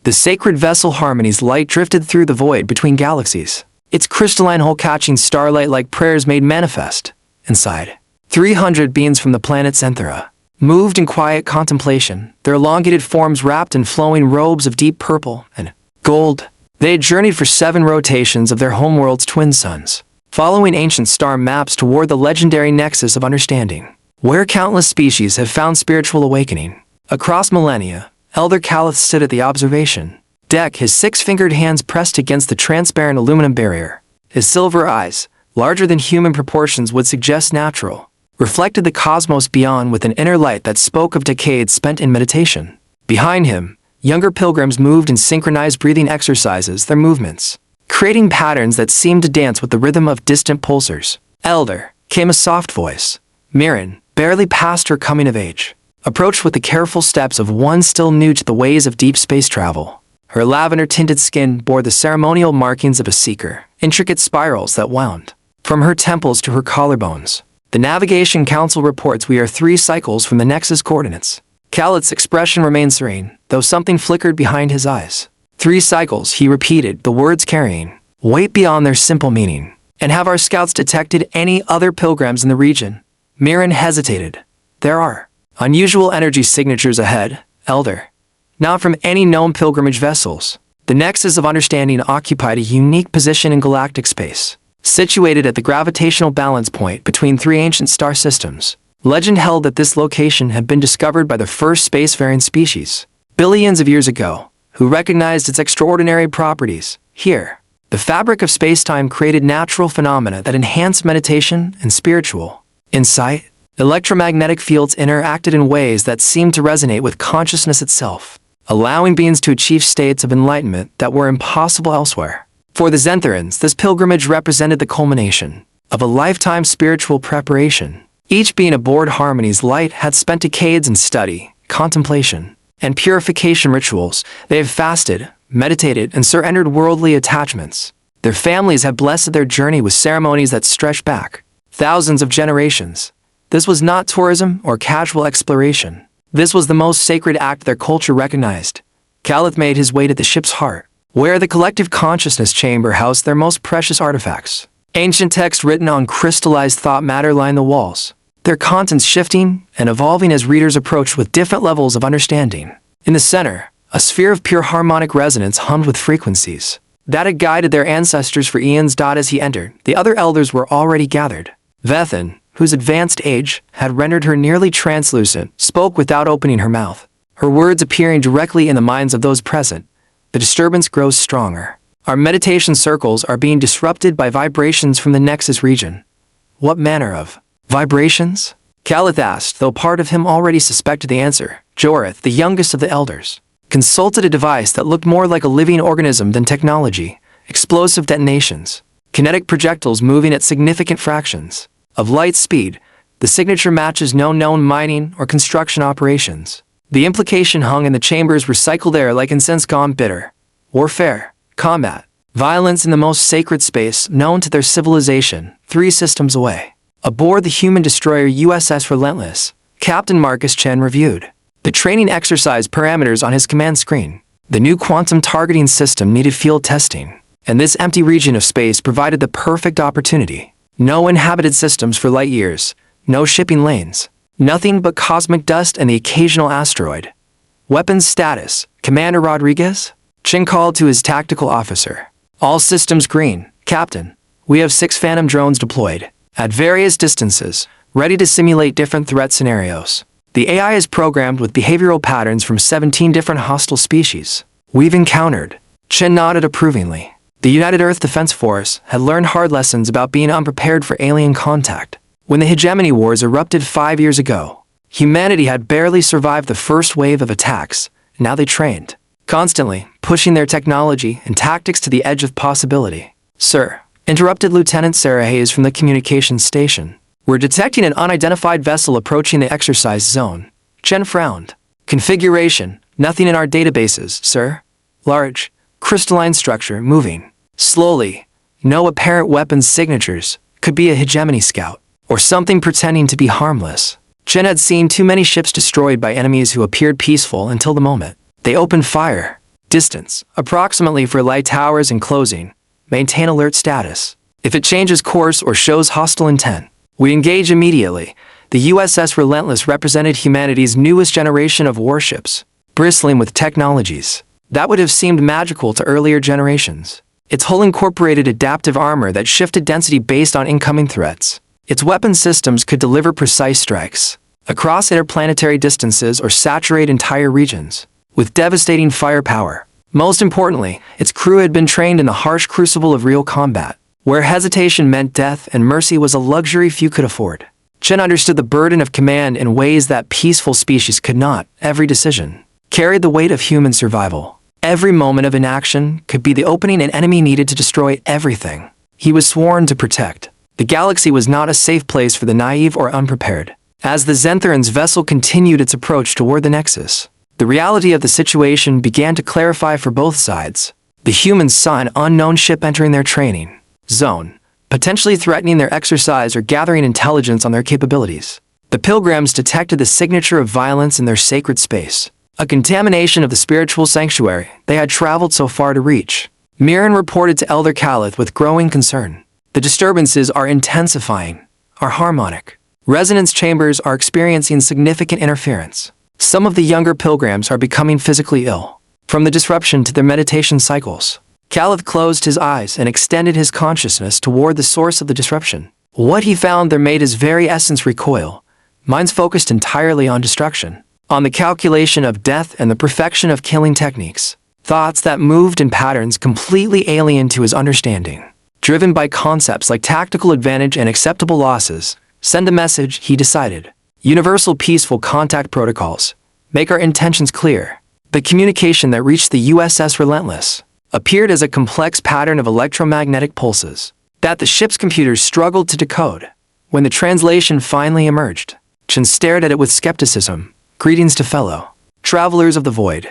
The sacred vessel Harmonie's light drifted through the void between galaxies, its crystalline hull catching starlight like prayers made manifest. Inside, 300 beings from the planet Zenthera moved in quiet contemplation, their elongated forms wrapped in flowing robes of deep purple and gold. They had journeyed for 7 rotations of their homeworld's twin suns, following ancient star maps toward the legendary nexus of understanding, where countless species have found spiritual awakening. Across millennia, Elder Calith stood at the observation deck, his 6-fingered hands pressed against the transparent aluminum barrier. His silver eyes, larger than human proportions would suggest natural, reflected the cosmos beyond with an inner light that spoke of decades spent in meditation. Behind him, younger pilgrims moved in synchronized breathing exercises, their movements creating patterns that seemed to dance with the rhythm of distant pulsars. Elder, came a soft voice. Mirren, barely past her coming of age, approached with the careful steps of one still new to the ways of deep space travel. Her lavender-tinted skin bore the ceremonial markings of a seeker, intricate spirals that wound from her temples to her collarbones. The Navigation Council reports we are 3 cycles from the Nexus coordinates. Calith's expression remained serene, though something flickered behind his eyes. 3 cycles, he repeated, the words carrying weight beyond their simple meaning. And have our scouts detected any other pilgrims in the region? Mirren hesitated. There are unusual energy signatures ahead, Elder. Not from any known pilgrimage vessels. The Nexus of Understanding occupied a unique position in galactic space, situated at the gravitational balance point between 3 ancient star systems. Legend held that this location had been discovered by the first spacefaring species, billions of years ago, who recognized its extraordinary properties. Here, the fabric of space-time created natural phenomena that enhanced meditation and spiritual insight. Electromagnetic fields interacted in ways that seemed to resonate with consciousness itself, allowing beings to achieve states of enlightenment that were impossible elsewhere. For the Zentherans, this pilgrimage represented the culmination of a lifetime spiritual preparation. Each being aboard Harmonie's light had spent decades in study, contemplation, and purification rituals. They have fasted, meditated, and surrendered worldly attachments. Their families have blessed their journey with ceremonies that stretch back thousands of generations. This was not tourism or casual exploration. This was the most sacred act their culture recognized. Calith made his way to the ship's heart, where the collective consciousness chamber housed their most precious artifacts. Ancient texts written on crystallized thought matter lined the walls, their contents shifting and evolving as readers approached with different levels of understanding. In the center, a sphere of pure harmonic resonance hummed with frequencies that had guided their ancestors for eons. As he entered, the other elders were already gathered. Vethin, whose advanced age had rendered her nearly translucent, spoke without opening her mouth, her words appearing directly in the minds of those present. The disturbance grows stronger. Our meditation circles are being disrupted by vibrations from the Nexus region. What manner of vibrations? Calith asked, though part of him already suspected the answer. Jorith, the youngest of the elders, consulted a device that looked more like a living organism than technology. Explosive detonations, kinetic projectiles moving at significant fractions of light speed. The signature matches no known mining or construction operations. The implication hung in the chamber's recycled air like incense gone bitter. Warfare, combat, violence in the most sacred space known to their civilization, 3 systems away. Aboard the human destroyer USS Relentless, Captain Marcus Chen reviewed the training exercise parameters on his command screen. The new quantum targeting system needed field testing, and this empty region of space provided the perfect opportunity. No inhabited systems for light years, no shipping lanes, nothing but cosmic dust and the occasional asteroid. Weapons status, Commander Rodriguez? Chen called to his tactical officer. All systems green, Captain. We have 6 Phantom drones deployed at various distances, ready to simulate different threat scenarios. The AI is programmed with behavioral patterns from 17 different hostile species we've encountered. Chen nodded approvingly. The United Earth Defense Force had learned hard lessons about being unprepared for alien contact. When the Hegemony Wars erupted 5 years ago, humanity had barely survived the first wave of attacks. Now they trained, constantly pushing their technology and tactics to the edge of possibility. Sir, interrupted Lieutenant Sarah Hayes from the communications station. We're detecting an unidentified vessel approaching the exercise zone. Chen frowned. Configuration, nothing in our databases, sir. Large, crystalline structure, moving slowly. No apparent weapons signatures. Could be a hegemony scout, or something pretending to be harmless. Chen had seen too many ships destroyed by enemies who appeared peaceful until the moment they opened fire. Distance, approximately for light towers and closing. Maintain alert status. If it changes course or shows hostile intent, we engage immediately. The USS Relentless represented humanity's newest generation of warships, bristling with technologies that would have seemed magical to earlier generations. Its hull incorporated adaptive armor that shifted density based on incoming threats. Its weapon systems could deliver precise strikes across interplanetary distances or saturate entire regions with devastating firepower. Most importantly, its crew had been trained in the harsh crucible of real combat, where hesitation meant death and mercy was a luxury few could afford. Chen understood the burden of command in ways that peaceful species could not. Every decision carried the weight of human survival. Every moment of inaction could be the opening an enemy needed to destroy everything he was sworn to protect. The galaxy was not a safe place for the naive or unprepared. As the Zentheran's vessel continued its approach toward the Nexus, the reality of the situation began to clarify for both sides. The humans saw an unknown ship entering their training zone, potentially threatening their exercise or gathering intelligence on their capabilities. The pilgrims detected the signature of violence in their sacred space, a contamination of the spiritual sanctuary they had traveled so far to reach. Mirren reported to Elder Calith with growing concern. The disturbances are intensifying. Our harmonic resonance chambers are experiencing significant interference. Some of the younger pilgrims are becoming physically ill from the disruption to their meditation cycles. Calith closed his eyes and extended his consciousness toward the source of the disruption. What he found there made his very essence recoil. Minds focused entirely on destruction, on the calculation of death and the perfection of killing techniques. Thoughts that moved in patterns completely alien to his understanding. Driven by concepts like tactical advantage and acceptable losses, send a message, he decided. Universal peaceful contact protocols. Make our intentions clear. The communication that reached the USS Relentless appeared as a complex pattern of electromagnetic pulses that the ship's computers struggled to decode. When the translation finally emerged, Chen stared at it with skepticism. Greetings to fellow travelers of the void.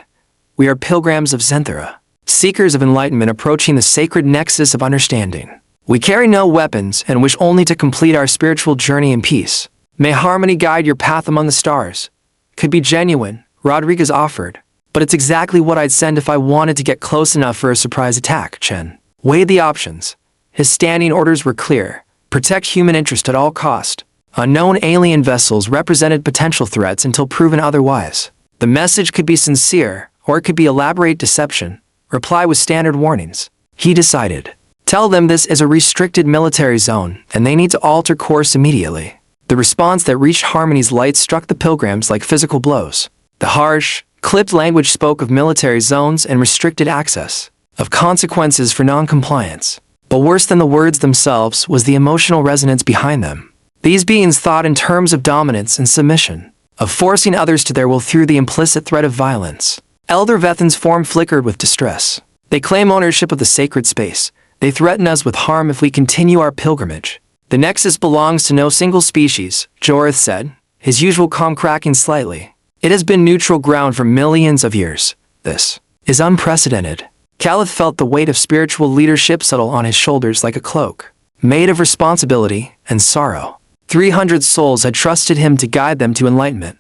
We are pilgrims of Zenthera, seekers of enlightenment approaching the sacred nexus of understanding. We carry no weapons and wish only to complete our spiritual journey in peace. May harmony guide your path among the stars. Could be genuine, Rodriguez offered. But it's exactly what I'd send if I wanted to get close enough for a surprise attack. Chen weighed the options. His standing orders were clear. Protect human interest at all cost. Unknown alien vessels represented potential threats until proven otherwise. The message could be sincere, or it could be elaborate deception. Reply with standard warnings. He decided. Tell them this is a restricted military zone, and they need to alter course immediately. The response that reached Harmonie's light struck the pilgrims like physical blows. The harsh, clipped language spoke of military zones and restricted access, of consequences for non-compliance. But worse than the words themselves was the emotional resonance behind them. These beings thought in terms of dominance and submission, of forcing others to their will through the implicit threat of violence. Elder Vethin's form flickered with distress. They claim ownership of the sacred space. They threaten us with harm if we continue our pilgrimage. The Nexus belongs to no single species, Jorith said, his usual calm cracking slightly. It has been neutral ground for millions of years. This is unprecedented. Calith felt the weight of spiritual leadership settle on his shoulders like a cloak, made of responsibility and sorrow. 300 souls had trusted him to guide them to enlightenment.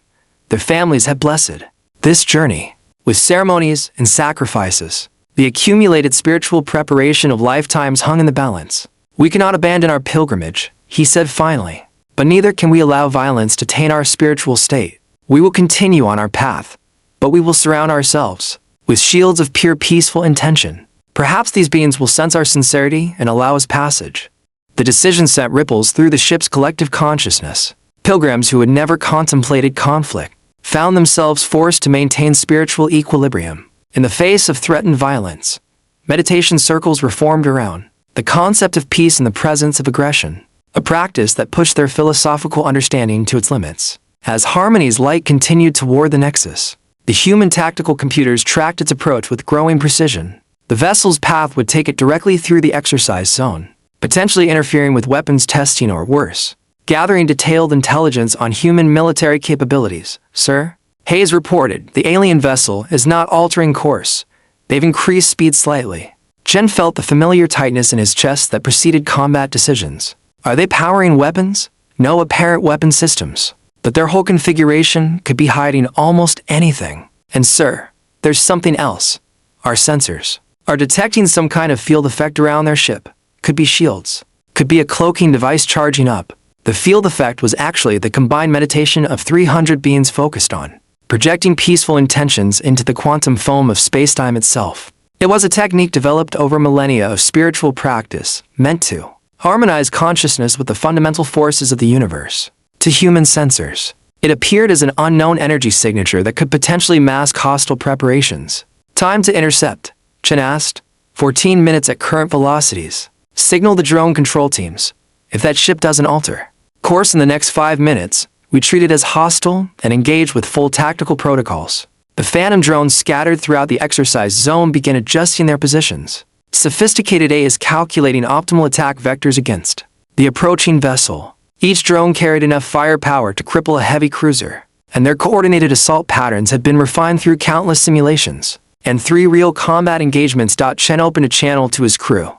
Their families had blessed this journey with ceremonies and sacrifices. The accumulated spiritual preparation of lifetimes hung in the balance. We cannot abandon our pilgrimage, he said finally, but neither can we allow violence to taint our spiritual state. We will continue on our path, but we will surround ourselves with shields of pure peaceful intention. Perhaps these beings will sense our sincerity and allow us passage. The decision sent ripples through the ship's collective consciousness. Pilgrims who had never contemplated conflict found themselves forced to maintain spiritual equilibrium. In the face of threatened violence, meditation circles were formed around the concept of peace in the presence of aggression, a practice that pushed their philosophical understanding to its limits. As Harmonie's light continued toward the Nexus, the human tactical computers tracked its approach with growing precision. The vessel's path would take it directly through the exercise zone, potentially interfering with weapons testing or worse, gathering detailed intelligence on human military capabilities. Sir, Hayes reported, the alien vessel is not altering course. They've increased speed slightly. Chen felt the familiar tightness in his chest that preceded combat decisions. Are they powering weapons? No apparent weapon systems. But their whole configuration could be hiding almost anything. And sir, there's something else. our sensors, are detecting some kind of field effect around their ship. Could be shields. Could be a cloaking device charging up. The field effect was actually the combined meditation of 300 beings focused on, projecting peaceful intentions into the quantum foam of spacetime itself. It was a technique developed over millennia of spiritual practice, meant to harmonize consciousness with the fundamental forces of the universe. To human sensors, it appeared as an unknown energy signature that could potentially mask hostile preparations. Time to intercept, Chen asked. 14 minutes at current velocities. Signal the drone control teams. If that ship doesn't alter course in the next 5 minutes, we treat it as hostile and engage with full tactical protocols. The Phantom drones scattered throughout the exercise zone began adjusting their positions. Sophisticated A is calculating optimal attack vectors against the approaching vessel. Each drone carried enough firepower to cripple a heavy cruiser, and their coordinated assault patterns had been refined through countless simulations and 3 real combat engagements. Chen opened a channel to his crew.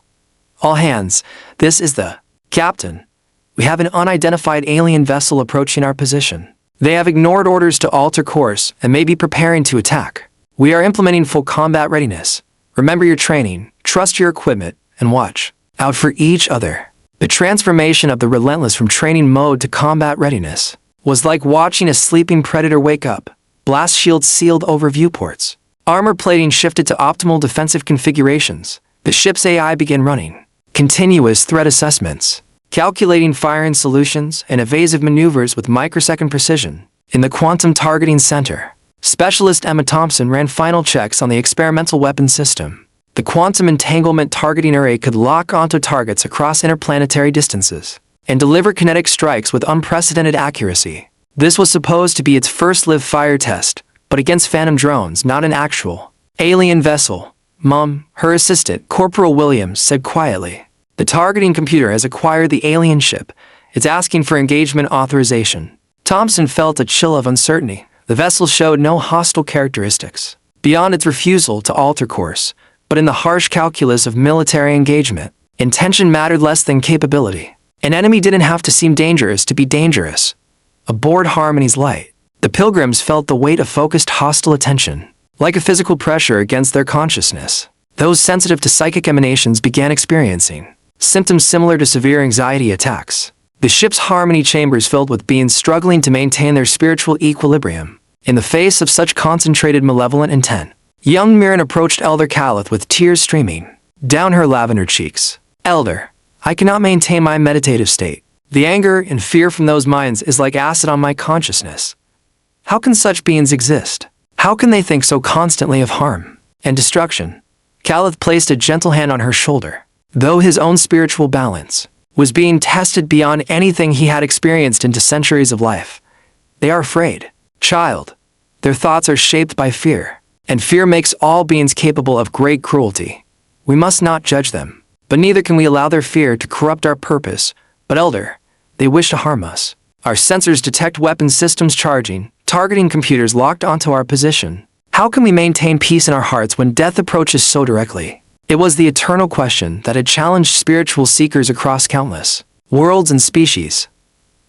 All hands, this is the captain. We have an unidentified alien vessel approaching our position. They have ignored orders to alter course and may be preparing to attack. We are implementing full combat readiness. Remember your training, trust your equipment, and watch out for each other. The transformation of the Relentless from training mode to combat readiness was like watching a sleeping predator wake up. Blast shields sealed over viewports. Armor plating shifted to optimal defensive configurations. The ship's AI began running continuous threat assessments, calculating firing solutions and evasive maneuvers with microsecond precision. In the Quantum Targeting Center, Specialist Emma Thompson ran final checks on the experimental weapon system. The Quantum Entanglement Targeting Array could lock onto targets across interplanetary distances and deliver kinetic strikes with unprecedented accuracy. This was supposed to be its first live fire test, but against Phantom drones, not an actual alien vessel. Mom, her assistant, Corporal Williams, said quietly. The targeting computer has acquired the alien ship. It's asking for engagement authorization. Thompson felt a chill of uncertainty. The vessel showed no hostile characteristics beyond its refusal to alter course, but in the harsh calculus of military engagement, intention mattered less than capability. An enemy didn't have to seem dangerous to be dangerous. Aboard Harmonie's light, the pilgrims felt the weight of focused hostile attention, like a physical pressure against their consciousness. Those sensitive to psychic emanations began experiencing symptoms similar to severe anxiety attacks. The ship's Harmonie chambers filled with beings struggling to maintain their spiritual equilibrium in the face of such concentrated malevolent intent. Young Mirren approached Elder Calith with tears streaming down her lavender cheeks. Elder, I cannot maintain my meditative state. The anger and fear from those minds is like acid on my consciousness. How can such beings exist? How can they think so constantly of harm and destruction? Calith placed a gentle hand on her shoulder. Though his own spiritual balance was being tested beyond anything he had experienced into centuries of life, they are afraid. Child, their thoughts are shaped by fear, and fear makes all beings capable of great cruelty. We must not judge them, but neither can we allow their fear to corrupt our purpose. But Elder, they wish to harm us. Our sensors detect weapon systems charging, targeting computers locked onto our position. How can we maintain peace in our hearts when death approaches so directly? It was the eternal question that had challenged spiritual seekers across countless worlds and species.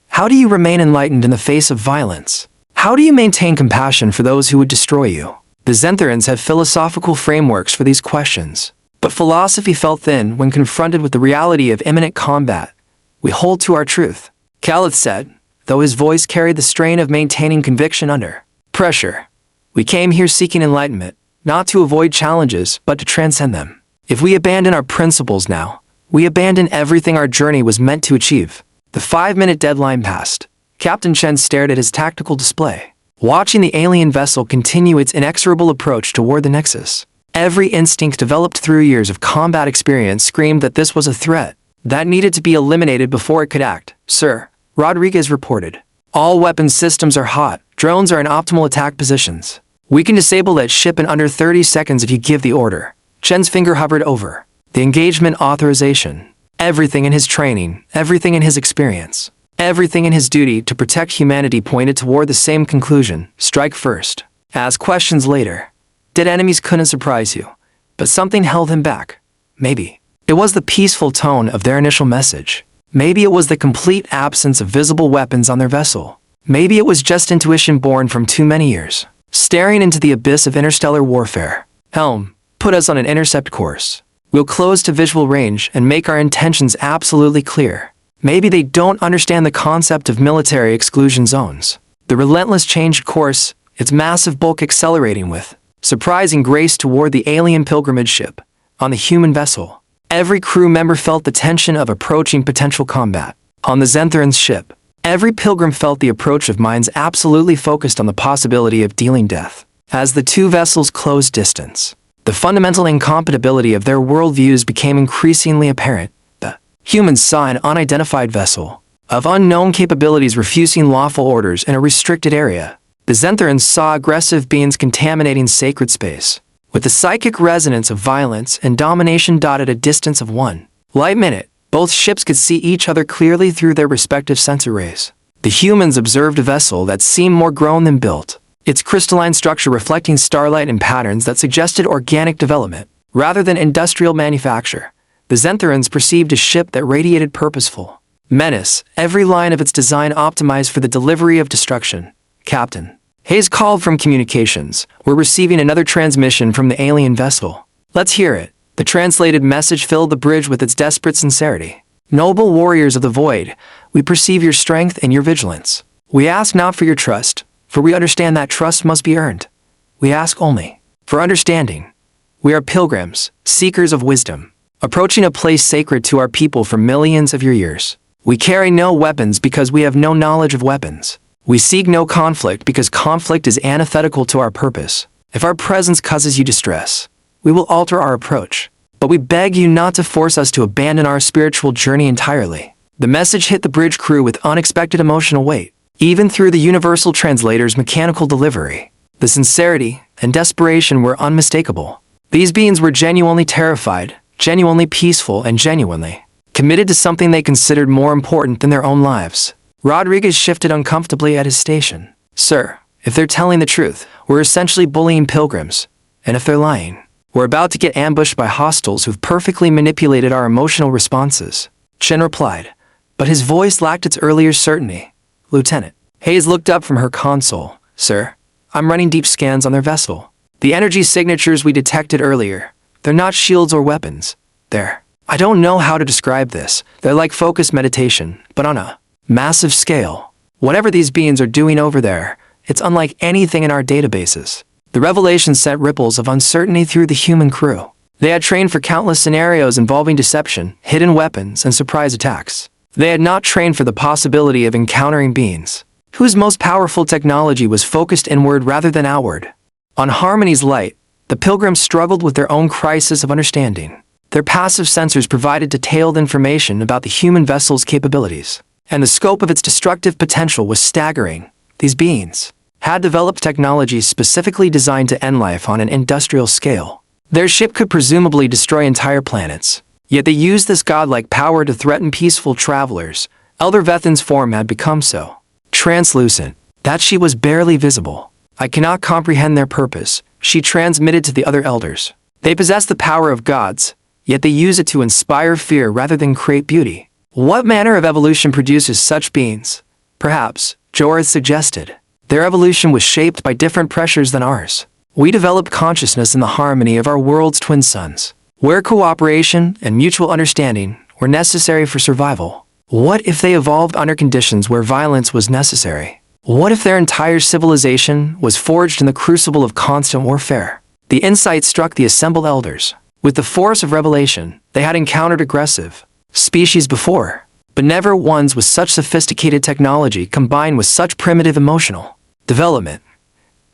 How do you remain enlightened in the face of violence? How do you maintain compassion for those who would destroy you? The Zentherans have philosophical frameworks for these questions, but philosophy felt thin when confronted with the reality of imminent combat. We hold to our truth, Calith said, though his voice carried the strain of maintaining conviction under pressure. We came here seeking enlightenment, not to avoid challenges, but to transcend them. If we abandon our principles now, we abandon everything our journey was meant to achieve. The 5-minute deadline passed. Captain Chen stared at his tactical display, watching the alien vessel continue its inexorable approach toward the Nexus. Every instinct developed through years of combat experience screamed that this was a threat that needed to be eliminated before it could act. Sir, Rodriguez reported. All weapons systems are hot. Drones are in optimal attack positions. We can disable that ship in under 30 seconds if you give the order. Chen's finger hovered over the engagement authorization. Everything in his training, everything in his experience, everything in his duty to protect humanity pointed toward the same conclusion. Strike first. Ask questions later. Dead enemies couldn't surprise you, but something held him back. Maybe it was the peaceful tone of their initial message. Maybe it was the complete absence of visible weapons on their vessel. Maybe it was just intuition born from too many years staring into the abyss of interstellar warfare. Helm, put us on an intercept course. We'll close to visual range and make our intentions absolutely clear. Maybe they don't understand the concept of military exclusion zones. The relentless changed course, its massive bulk accelerating with surprising grace toward the alien pilgrimage ship. On the human vessel, every crew member felt the tension of approaching potential combat. On the Zenthuran's ship, every pilgrim felt the approach of minds absolutely focused on the possibility of dealing death. As the two vessels closed distance, the fundamental incompatibility of their worldviews became increasingly apparent. The humans saw an unidentified vessel of unknown capabilities refusing lawful orders in a restricted area. The Zenthrans saw aggressive beings contaminating sacred space, with the psychic resonance of violence and domination. At a distance of 1 light minute, both ships could see each other clearly through their respective sensor rays. The humans observed a vessel that seemed more grown than built, its crystalline structure reflecting starlight in patterns that suggested organic development, rather than industrial manufacture. The Zenthrans perceived a ship that radiated purposeful menace, every line of its design optimized for the delivery of destruction. Captain Hayes called from communications. We're receiving another transmission from the alien vessel. Let's hear it. The translated message filled the bridge with its desperate sincerity. Noble warriors of the void, we perceive your strength and your vigilance. We ask not for your trust, for we understand that trust must be earned. We ask only for understanding. We are pilgrims, seekers of wisdom, approaching a place sacred to our people for millions of your years. We carry no weapons because we have no knowledge of weapons. We seek no conflict because conflict is antithetical to our purpose. If our presence causes you distress, we will alter our approach. But we beg you not to force us to abandon our spiritual journey entirely. The message hit the bridge crew with unexpected emotional weight. Even through the universal translator's mechanical delivery, the sincerity and desperation were unmistakable. These beings were genuinely terrified, genuinely peaceful, and genuinely committed to something they considered more important than their own lives. Rodriguez shifted uncomfortably at his station. Sir, if they're telling the truth, we're essentially bullying pilgrims. And if they're lying, we're about to get ambushed by hostiles who've perfectly manipulated our emotional responses. Chen replied, but his voice lacked its earlier certainty. Lieutenant Hayes looked up from her console. Sir, I'm running deep scans on their vessel. The energy signatures we detected earlier, they're not shields or weapons. I don't know how to describe this. They're like focused meditation, but on a massive scale. Whatever these beings are doing over there, it's unlike anything in our databases. The revelation sent ripples of uncertainty through the human crew. They had trained for countless scenarios involving deception, hidden weapons, and surprise attacks. They had not trained for the possibility of encountering beings whose most powerful technology was focused inward rather than outward. On Harmonie's light, the pilgrims struggled with their own crisis of understanding. Their passive sensors provided detailed information about the human vessel's capabilities, and the scope of its destructive potential was staggering. These beings had developed technologies specifically designed to end life on an industrial scale. Their ship could presumably destroy entire planets, yet they used this godlike power to threaten peaceful travelers. Elder Vethin's form had become so translucent that she was barely visible. I cannot comprehend their purpose, she transmitted to the other elders. They possess the power of gods, yet they use it to inspire fear rather than create beauty. What manner of evolution produces such beings? Perhaps, Jorah suggested, their evolution was shaped by different pressures than ours. We developed consciousness in the harmony of our world's twin suns, where cooperation and mutual understanding were necessary for survival. What if they evolved under conditions where violence was necessary? What if their entire civilization was forged in the crucible of constant warfare? The insight struck the assembled elders. With the force of revelation, they had encountered aggressive species before, but never ones with such sophisticated technology combined with such primitive emotional development.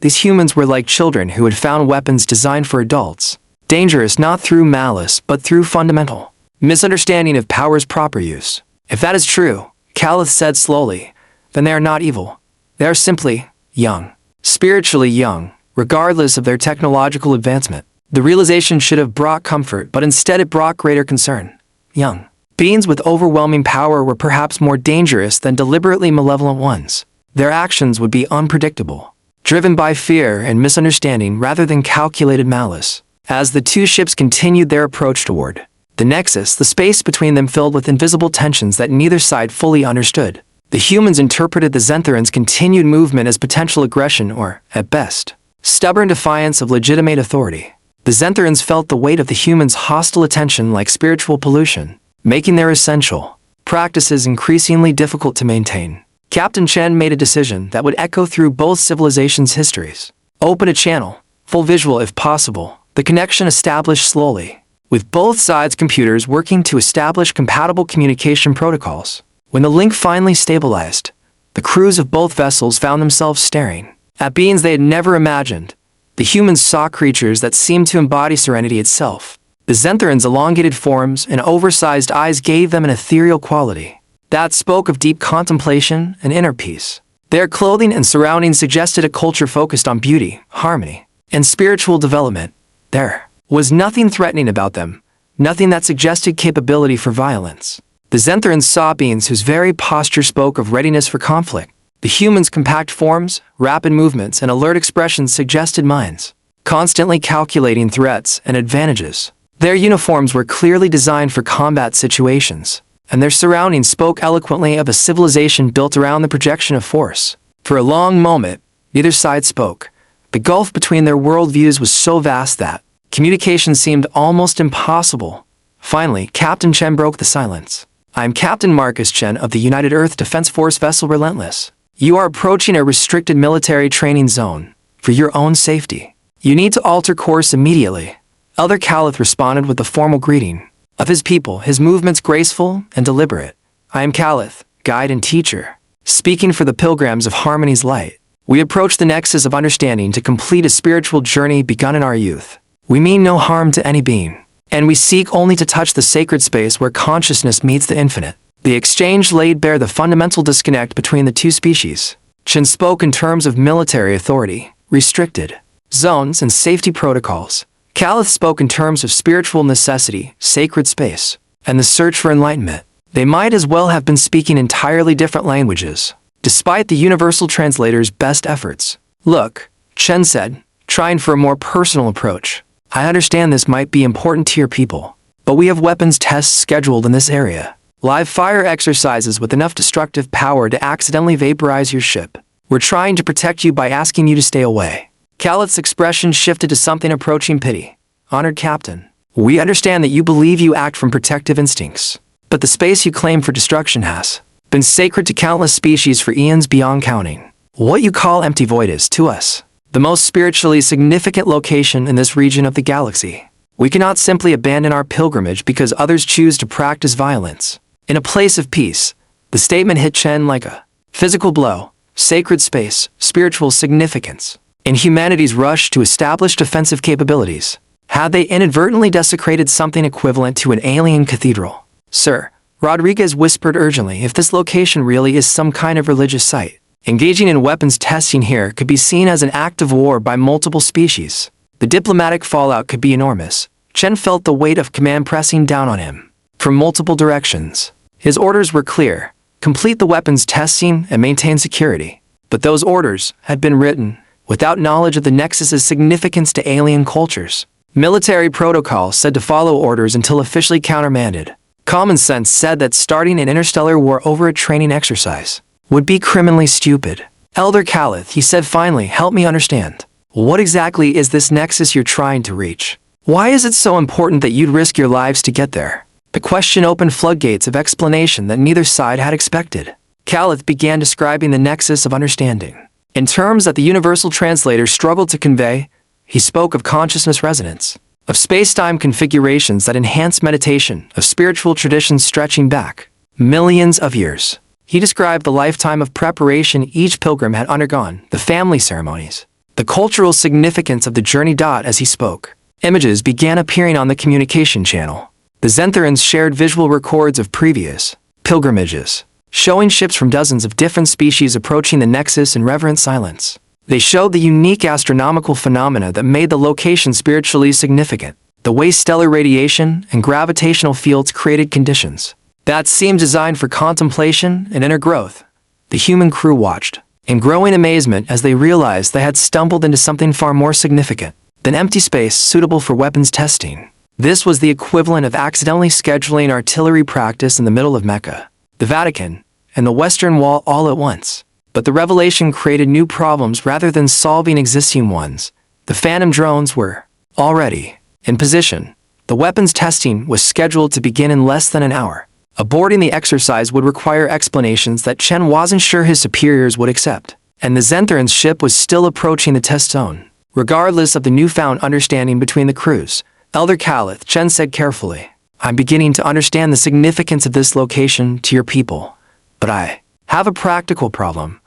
These humans were like children who had found weapons designed for adults, dangerous not through malice but through fundamental misunderstanding of power's proper use. If that is true, Calith said slowly, then they are not evil. They are simply young, spiritually young, regardless of their technological advancement. The realization should have brought comfort, but instead it brought greater concern. Young beings with overwhelming power were perhaps more dangerous than deliberately malevolent ones. Their actions would be unpredictable, driven by fear and misunderstanding rather than calculated malice. As the two ships continued their approach toward the Nexus, the space between them filled with invisible tensions that neither side fully understood. The humans interpreted the Zenthuran's continued movement as potential aggression or, at best, stubborn defiance of legitimate authority. The Zentherans felt the weight of the humans' hostile attention like spiritual pollution, making their essential practices increasingly difficult to maintain. Captain Chen made a decision that would echo through both civilizations' histories. Open a channel, full visual if possible, the connection established slowly, with both sides' computers working to establish compatible communication protocols. When the link finally stabilized, the crews of both vessels found themselves staring at beings they had never imagined. The humans saw creatures that seemed to embody serenity itself. The Zentherans' elongated forms and oversized eyes gave them an ethereal quality that spoke of deep contemplation and inner peace. Their clothing and surroundings suggested a culture focused on beauty, harmony, and spiritual development. There was nothing threatening about them, nothing that suggested capability for violence. The Zentherans saw beings whose very posture spoke of readiness for conflict. The humans' compact forms, rapid movements, and alert expressions suggested minds constantly calculating threats and advantages. Their uniforms were clearly designed for combat situations, and their surroundings spoke eloquently of a civilization built around the projection of force. For a long moment, neither side spoke. The gulf between their worldviews was so vast that communication seemed almost impossible. Finally, Captain Chen broke the silence. "I am Captain Marcus Chen of the United Earth Defense Force vessel Relentless. You are approaching a restricted military training zone. For your own safety, you need to alter course immediately." Elder Calith responded with a formal greeting. Of his people, his movements graceful and deliberate. "I am Calith, guide and teacher, speaking for the pilgrims of Harmonie's light. We approach the nexus of understanding to complete a spiritual journey begun in our youth. We mean no harm to any being, and we seek only to touch the sacred space where consciousness meets the infinite." The exchange laid bare the fundamental disconnect between the two species. Chen spoke in terms of military authority, restricted zones, and safety protocols. Calith spoke in terms of spiritual necessity, sacred space, and the search for enlightenment. They might as well have been speaking entirely different languages, despite the universal translator's best efforts. "Look," Chen said, trying for a more personal approach. "I understand this might be important to your people, but we have weapons tests scheduled in this area. Live fire exercises with enough destructive power to accidentally vaporize your ship. We're trying to protect you by asking you to stay away." Calith's expression shifted to something approaching pity. "Honored Captain, we understand that you believe you act from protective instincts, but the space you claim for destruction has been sacred to countless species for eons beyond counting. What you call empty void is, to us, the most spiritually significant location in this region of the galaxy. We cannot simply abandon our pilgrimage because others choose to practice violence. In a place of peace," the statement hit Chen like a physical blow. Sacred space, spiritual significance. In humanity's rush to establish defensive capabilities, had they inadvertently desecrated something equivalent to an alien cathedral? "Sir," Rodriguez whispered urgently, "if this location really is some kind of religious site, engaging in weapons testing here could be seen as an act of war by multiple species. The diplomatic fallout could be enormous." Chen felt the weight of command pressing down on him from multiple directions. His orders were clear: complete the weapons testing and maintain security. But those orders had been written without knowledge of the nexus's significance to alien cultures. Military protocol said to follow orders until officially countermanded. Common sense said that starting an interstellar war over a training exercise would be criminally stupid. "Elder Calith," he said finally, "help me understand. What exactly is this nexus you're trying to reach? Why is it so important that you'd risk your lives to get there?" The question opened floodgates of explanation that neither side had expected. Calith began describing the nexus of understanding in terms that the universal translator struggled to convey. He spoke of consciousness resonance, of space-time configurations that enhance meditation, of spiritual traditions stretching back millions of years. He described the lifetime of preparation each pilgrim had undergone, the family ceremonies, the cultural significance of the journey. As he spoke, images began appearing on the communication channel. The Zentherans shared visual records of previous pilgrimages, showing ships from dozens of different species approaching the nexus in reverent silence. They showed the unique astronomical phenomena that made the location spiritually significant, the way stellar radiation and gravitational fields created conditions that seemed designed for contemplation and inner growth. The human crew watched in growing amazement as they realized they had stumbled into something far more significant than empty space suitable for weapons testing. This was the equivalent of accidentally scheduling artillery practice in the middle of Mecca, the Vatican, and the Western Wall all at once. But the revelation created new problems rather than solving existing ones. The Phantom drones were Already, in position, the weapons testing was scheduled to begin in less than an hour. Aborting the exercise would require explanations that Chen wasn't sure his superiors would accept, and the Zentheran's ship was still approaching the test zone. Regardless of the newfound understanding between the crews, Elder Calith, Chen said carefully, "I'm beginning to understand the significance of this location to your people, but I have a practical problem.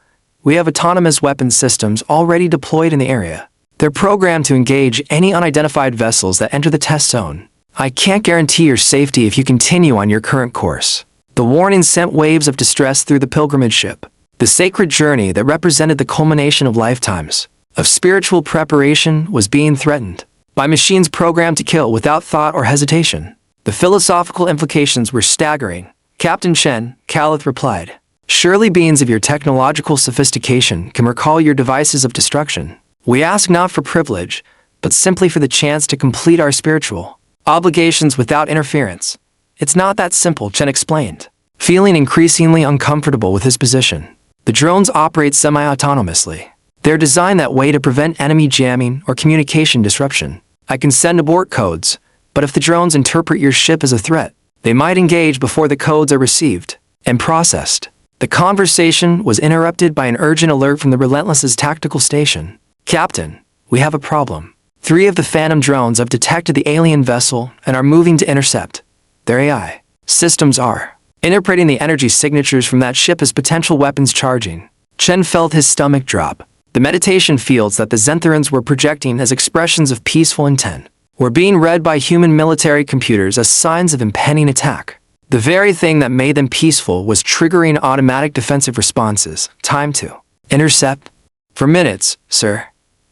We have autonomous weapons systems already deployed in the area. They're programmed to engage any unidentified vessels that enter the test zone. I can't guarantee your safety if you continue on your current course." The warning sent waves of distress through the pilgrimage ship. The sacred journey that represented the culmination of lifetimes of spiritual preparation was being threatened by machines programmed to kill without thought or hesitation. The philosophical implications were staggering. Captain Chen, Calith replied, "Surely beings of your technological sophistication can recall your devices of destruction. We ask not for privilege, but simply for the chance to complete our spiritual obligations without interference." "It's not that simple," Chen explained, feeling increasingly uncomfortable with his position. "The drones operate semi-autonomously. They're designed that way to prevent enemy jamming or communication disruption. I can send abort codes, but if the drones interpret your ship as a threat, they might engage before the codes are received and processed." The conversation was interrupted by an urgent alert from the Relentless's tactical station. "Captain, we have a problem. 3 of the Phantom drones have detected the alien vessel and are moving to intercept. Their AI systems are interpreting the energy signatures from that ship as potential weapons charging." Chen felt his stomach drop. The meditation fields that the Zentherans were projecting as expressions of peaceful intent were being read by human military computers as signs of impending attack. The very thing that made them peaceful was triggering automatic defensive responses. Time to intercept? For minutes, sir.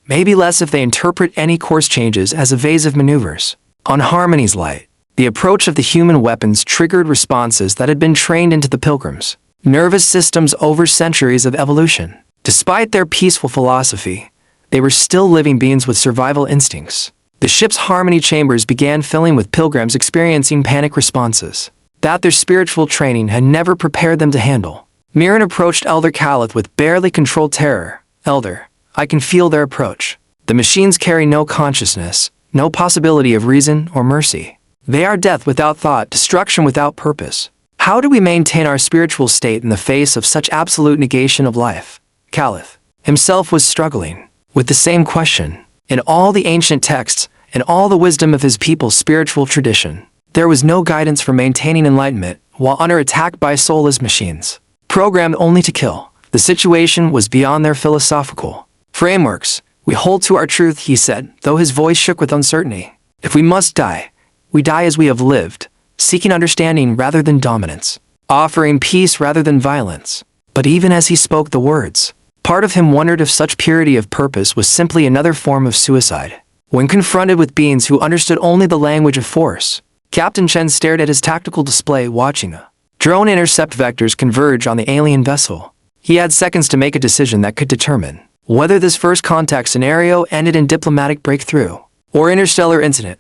Maybe less if they interpret any course changes as evasive maneuvers. On Harmonie's light, the approach of the human weapons triggered responses that had been trained into the pilgrims' nervous systems over centuries of evolution. Despite their peaceful philosophy, they were still living beings with survival instincts. The ship's Harmonie chambers began filling with pilgrims experiencing panic responses that their spiritual training had never prepared them to handle. Mirren approached Elder Calith with barely controlled terror. "Elder, I can feel their approach. The machines carry no consciousness, no possibility of reason or mercy. They are death without thought, destruction without purpose. How do we maintain our spiritual state in the face of such absolute negation of life?" Calith himself was struggling with the same question. In all the ancient texts and all the wisdom of his people's spiritual tradition, there was no guidance for maintaining enlightenment while under attack by soulless machines, programmed only to kill. The situation was beyond their philosophical frameworks. "We hold to our truth," he said, though his voice shook with uncertainty. "If we must die, we die as we have lived, seeking understanding rather than dominance, offering peace rather than violence." But even as he spoke the words, part of him wondered if such purity of purpose was simply another form of suicide. When confronted with beings who understood only the language of force, Captain Chen stared at his tactical display, watching the drone intercept vectors converge on the alien vessel. He had seconds to make a decision that could determine whether this first contact scenario ended in diplomatic breakthrough or interstellar incident.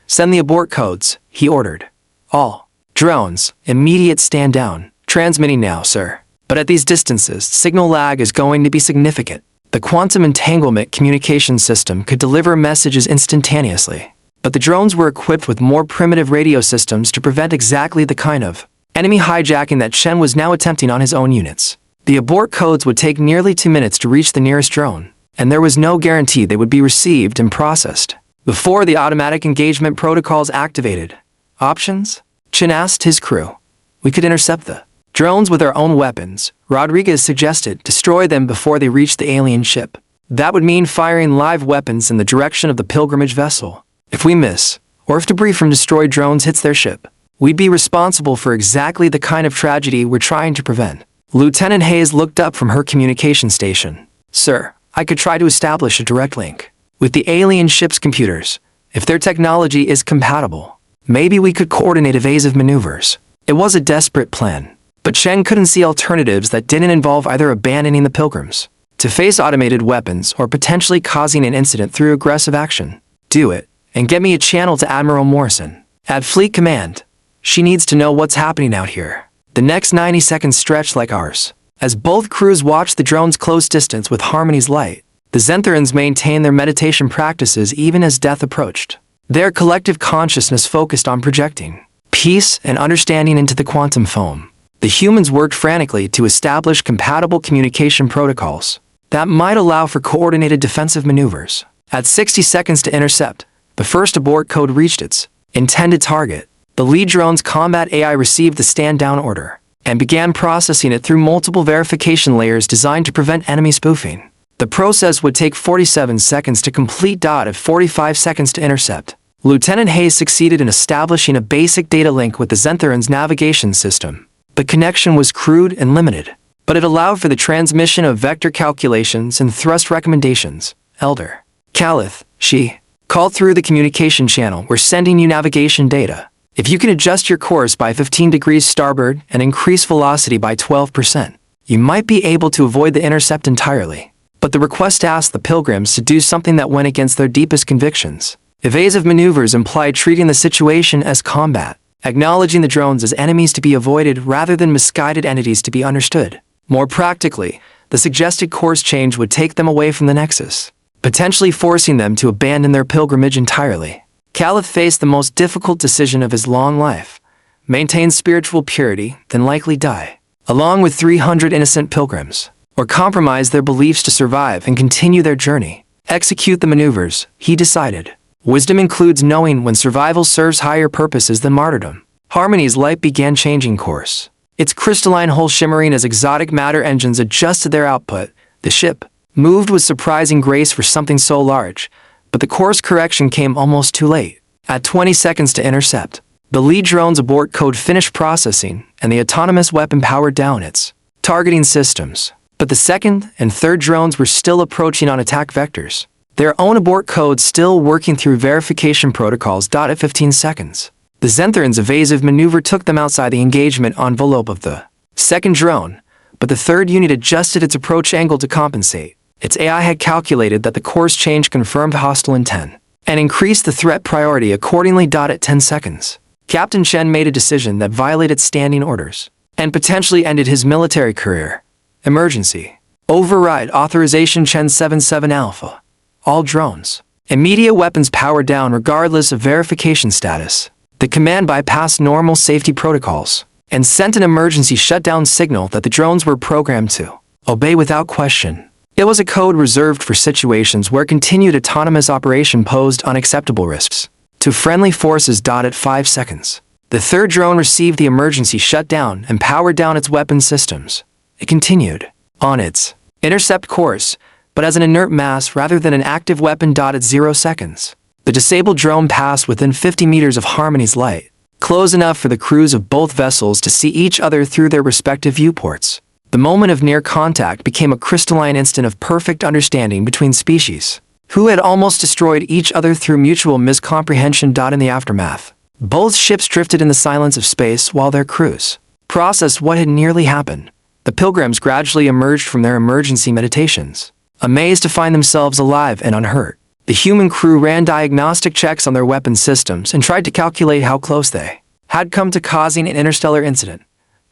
"Send the abort codes," he ordered. "All drones, immediate stand down. Transmitting now, sir." But at these distances, signal lag is going to be significant. The quantum entanglement communication system could deliver messages instantaneously, but the drones were equipped with more primitive radio systems to prevent exactly the kind of enemy hijacking that Chen was now attempting on his own units. The abort codes would take nearly 2 minutes to reach the nearest drone, and there was no guarantee they would be received and processed before the automatic engagement protocols activated. "Options?" Chen asked his crew. "We could intercept the drones with our own weapons," Rodriguez suggested. "Destroy them before they reach the alien ship. That would mean firing live weapons in the direction of the pilgrimage vessel. If we miss, or if debris from destroyed drones hits their ship, we'd be responsible for exactly the kind of tragedy we're trying to prevent." Lieutenant Hayes looked up from her communication station. "Sir, I could try to establish a direct link with the alien ship's computers. If their technology is compatible, maybe we could coordinate evasive maneuvers." It was a desperate plan, but Chen couldn't see alternatives that didn't involve either abandoning the pilgrims to face automated weapons or potentially causing an incident through aggressive action. "Do it, and get me a channel to Admiral Morrison at Fleet Command. She needs to know what's happening out here." The next 90 seconds stretched like hours. As both crews watched the drone's close distance with Harmonie's light, The Zentherans maintained their meditation practices even as death approached. Their collective consciousness focused on projecting peace and understanding into the quantum foam. The humans worked frantically to establish compatible communication protocols that might allow for coordinated defensive maneuvers. At 60 seconds to intercept, the first abort code reached its intended target. The lead drone's combat AI received the stand-down order and began processing it through multiple verification layers designed to prevent enemy spoofing. The process would take 47 seconds to complete. At 45 seconds to intercept, Lieutenant Hayes succeeded in establishing a basic data link with the Zentherans' navigation system. The connection was crude and limited, but it allowed for the transmission of vector calculations and thrust recommendations. Elder Calith, she called through the communication channel, "We're sending you navigation data. If you can adjust your course by 15 degrees starboard and increase velocity by 12%, you might be able to avoid the intercept entirely." But the request asked the pilgrims to do something that went against their deepest convictions. Evasive maneuvers implied treating the situation as combat, acknowledging the drones as enemies to be avoided rather than misguided entities to be understood. More practically, the suggested course change would take them away from the Nexus, potentially forcing them to abandon their pilgrimage entirely. Calith faced the most difficult decision of his long life: maintain spiritual purity, then likely die, along with 300 innocent pilgrims, or compromise their beliefs to survive and continue their journey. Execute the maneuvers, he decided. Wisdom includes knowing when survival serves higher purposes than martyrdom. Harmonie's light began changing course, its crystalline hull shimmering as exotic matter engines adjusted their output. The ship moved with surprising grace for something so large, but the course correction came almost too late. At 20 seconds to intercept, the lead drone's abort code finished processing, and the autonomous weapon powered down its targeting systems. But the second and third drones were still approaching on attack vectors, their own abort code still working through verification protocols. At 15 seconds, the Zentherans' evasive maneuver took them outside the engagement envelope of the second drone, but the third unit adjusted its approach angle to compensate. Its AI had calculated that the course change confirmed hostile intent and increased the threat priority accordingly. At 10 seconds, Captain Chen made a decision that violated standing orders and potentially ended his military career. Emergency. Override authorization Chen 77 Alpha. All drones. Immediate weapons powered down regardless of verification status. The command bypassed normal safety protocols and sent an emergency shutdown signal that the drones were programmed to obey without question. It was a code reserved for situations where continued autonomous operation posed unacceptable risks to friendly forces. At 5 seconds, the third drone received the emergency shutdown and powered down its weapon systems. It continued on its intercept course, but as an inert mass rather than an active weapon. At 0 seconds, the disabled drone passed within 50 meters of Harmonie's light, close enough for the crews of both vessels to see each other through their respective viewports. The moment of near contact became a crystalline instant of perfect understanding between species, who had almost destroyed each other through mutual miscomprehension. In the aftermath, both ships drifted in the silence of space while their crews processed what had nearly happened. The pilgrims gradually emerged from their emergency meditations, amazed to find themselves alive and unhurt. The human crew ran diagnostic checks on their weapon systems and tried to calculate how close they had come to causing an interstellar incident.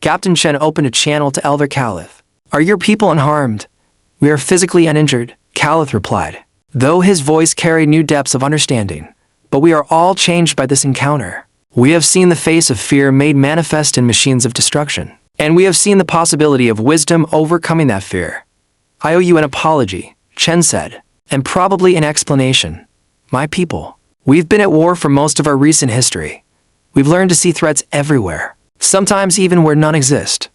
Captain Chen opened a channel to Elder Calith. "Are your people unharmed?" "We are physically uninjured," Calith replied, though his voice carried new depths of understanding. "But we are all changed by this encounter. We have seen the face of fear made manifest in machines of destruction, and we have seen the possibility of wisdom overcoming that fear." "I owe you an apology," Chen said, "and probably an explanation. My people, we've been at war for most of our recent history. We've learned to see threats everywhere, sometimes even where none exist.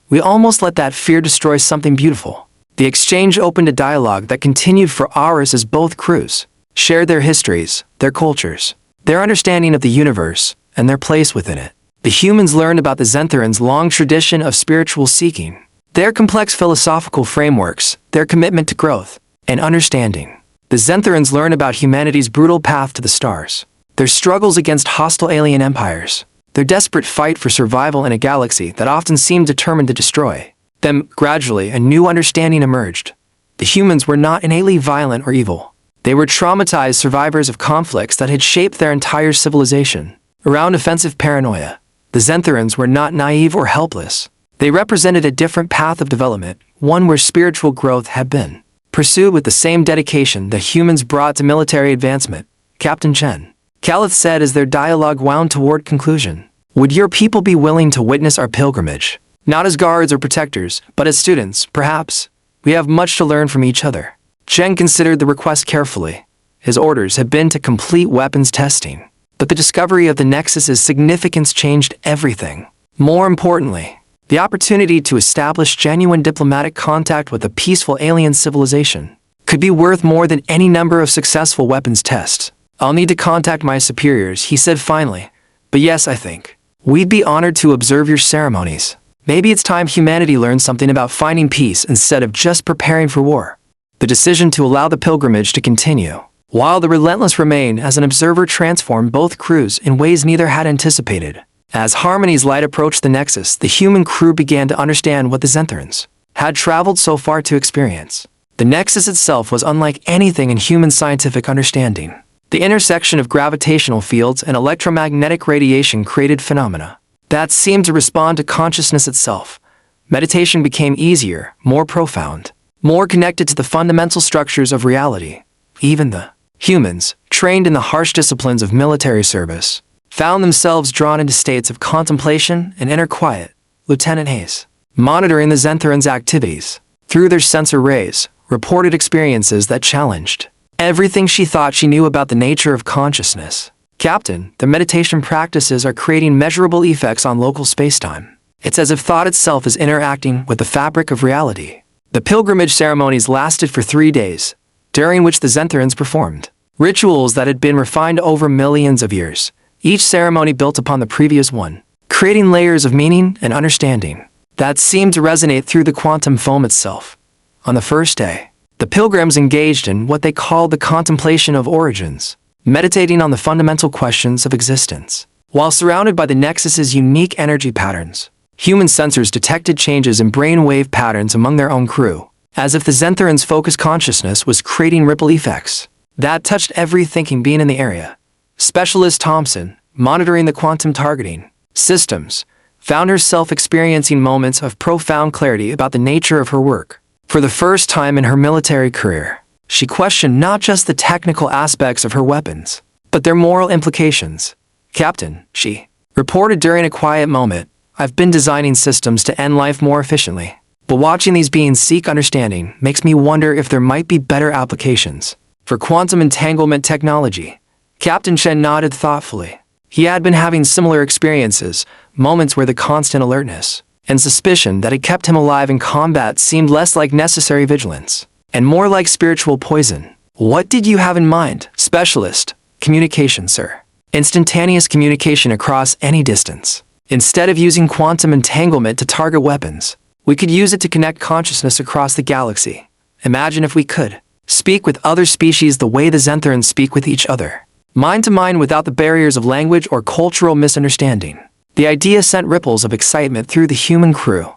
We almost let that fear destroy something beautiful." The exchange opened a dialogue that continued for hours as both crews shared their histories, their cultures, their understanding of the universe, and their place within it. The humans learned about the Zentherans' long tradition of spiritual seeking, their complex philosophical frameworks, their commitment to growth and understanding. The Zentherans learned about humanity's brutal path to the stars, their struggles against hostile alien empires, their desperate fight for survival in a galaxy that often seemed determined to destroy them. Gradually, a new understanding emerged. The humans were not innately violent or evil. They were traumatized survivors of conflicts that had shaped their entire civilization around offensive paranoia. The Zentherans were not naive or helpless. They represented a different path of development, one where spiritual growth had been pursued with the same dedication that humans brought to military advancement, Captain Chen. Caliph said as their dialogue wound toward conclusion. Would your people be willing to witness our pilgrimage? Not as guards or protectors, but as students, perhaps. We have much to learn from each other. Chen considered the request carefully. His orders had been to complete weapons testing. But the discovery of the Nexus's significance changed everything. More importantly, the opportunity to establish genuine diplomatic contact with a peaceful alien civilization could be worth more than any number of successful weapons tests. I'll need to contact my superiors, he said finally. But yes, I think we'd be honored to observe your ceremonies. Maybe it's time humanity learned something about finding peace instead of just preparing for war. The decision to allow the pilgrimage to continue, while the Relentless remained as an observer, transformed both crews in ways neither had anticipated. As Harmonie's light approached the Nexus, the human crew began to understand what the Zenthrans had traveled so far to experience. The Nexus itself was unlike anything in human scientific understanding. The intersection of gravitational fields and electromagnetic radiation created phenomena that seemed to respond to consciousness itself. Meditation became easier, more profound, more connected to the fundamental structures of reality. Even the humans, trained in the harsh disciplines of military service, found themselves drawn into states of contemplation and inner quiet. Lieutenant Hayes, monitoring the Zenthrans' activities through their sensor rays, reported experiences that challenged everything she thought she knew about the nature of consciousness. Captain, the meditation practices are creating measurable effects on local spacetime. It's as if thought itself is interacting with the fabric of reality. The pilgrimage ceremonies lasted for 3 days, during which the Zenthrans performed rituals that had been refined over millions of years. Each ceremony built upon the previous one, creating layers of meaning and understanding that seemed to resonate through the quantum foam itself. On the first day, the pilgrims engaged in what they called the contemplation of origins, meditating on the fundamental questions of existence. While surrounded by the Nexus's unique energy patterns, human sensors detected changes in brainwave patterns among their own crew, as if the Zenthrans' focused consciousness was creating ripple effects that touched every thinking being in the area. Specialist Thompson, monitoring the quantum targeting systems, found herself experiencing moments of profound clarity about the nature of her work. For the first time in her military career, she questioned not just the technical aspects of her weapons, but their moral implications. Captain, she reported during a quiet moment, I've been designing systems to end life more efficiently, but watching these beings seek understanding makes me wonder if there might be better applications for quantum entanglement technology. Captain Chen nodded thoughtfully. He had been having similar experiences, moments where the constant alertness and suspicion that had kept him alive in combat seemed less like necessary vigilance and more like spiritual poison. What did you have in mind? Specialist. Communication, sir. Instantaneous communication across any distance. Instead of using quantum entanglement to target weapons, we could use it to connect consciousness across the galaxy. Imagine if we could speak with other species the way the Zenthrans speak with each other. Mind to mind without the barriers of language or cultural misunderstanding. The idea sent ripples of excitement through the human crew.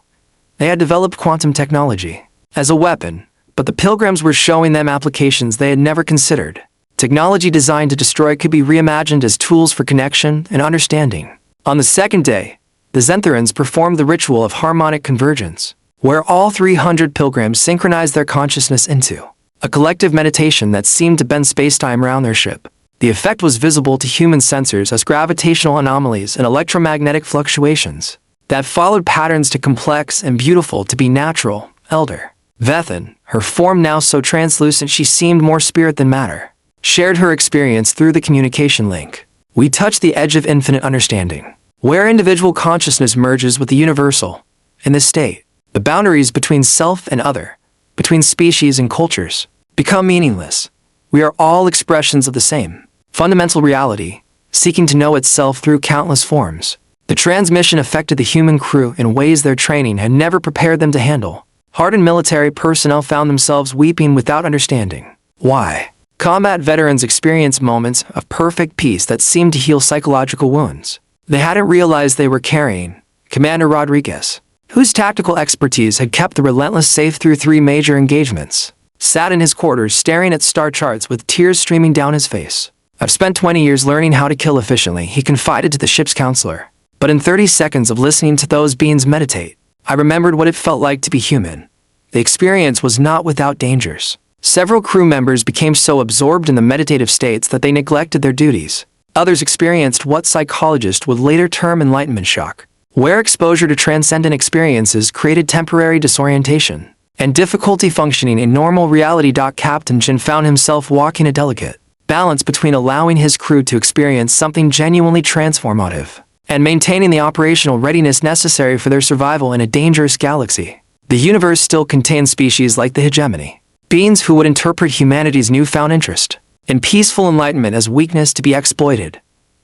They had developed quantum technology as a weapon, but the pilgrims were showing them applications they had never considered. Technology designed to destroy could be reimagined as tools for connection and understanding. On the second day, the Zenthrans performed the ritual of harmonic convergence, where all 300 pilgrims synchronized their consciousness into a collective meditation that seemed to bend spacetime around their ship. The effect was visible to human sensors as gravitational anomalies and electromagnetic fluctuations that followed patterns too complex and beautiful to be natural. Elder Vethan, her form now so translucent she seemed more spirit than matter, shared her experience through the communication link. We touched the edge of infinite understanding, where individual consciousness merges with the universal. In this state, the boundaries between self and other, between species and cultures, become meaningless. We are all expressions of the same fundamental reality, seeking to know itself through countless forms. The transmission affected the human crew in ways their training had never prepared them to handle. Hardened military personnel found themselves weeping without understanding why. Combat veterans experienced moments of perfect peace that seemed to heal psychological wounds they hadn't realized they were carrying. Commander Rodriguez, whose tactical expertise had kept the Relentless safe through 3 major engagements, sat in his quarters staring at star charts with tears streaming down his face. I've spent 20 years learning how to kill efficiently, he confided to the ship's counselor. But in 30 seconds of listening to those beings meditate, I remembered what it felt like to be human. The experience was not without dangers. Several crew members became so absorbed in the meditative states that they neglected their duties. Others experienced what psychologists would later term enlightenment shock, where exposure to transcendent experiences created temporary disorientation and difficulty functioning in normal reality. Captain Chen found himself walking a delicate balance between allowing his crew to experience something genuinely transformative and maintaining the operational readiness necessary for their survival in a dangerous galaxy. The universe still contains species like the hegemony, beings who would interpret humanity's newfound interest in peaceful enlightenment as weakness to be exploited.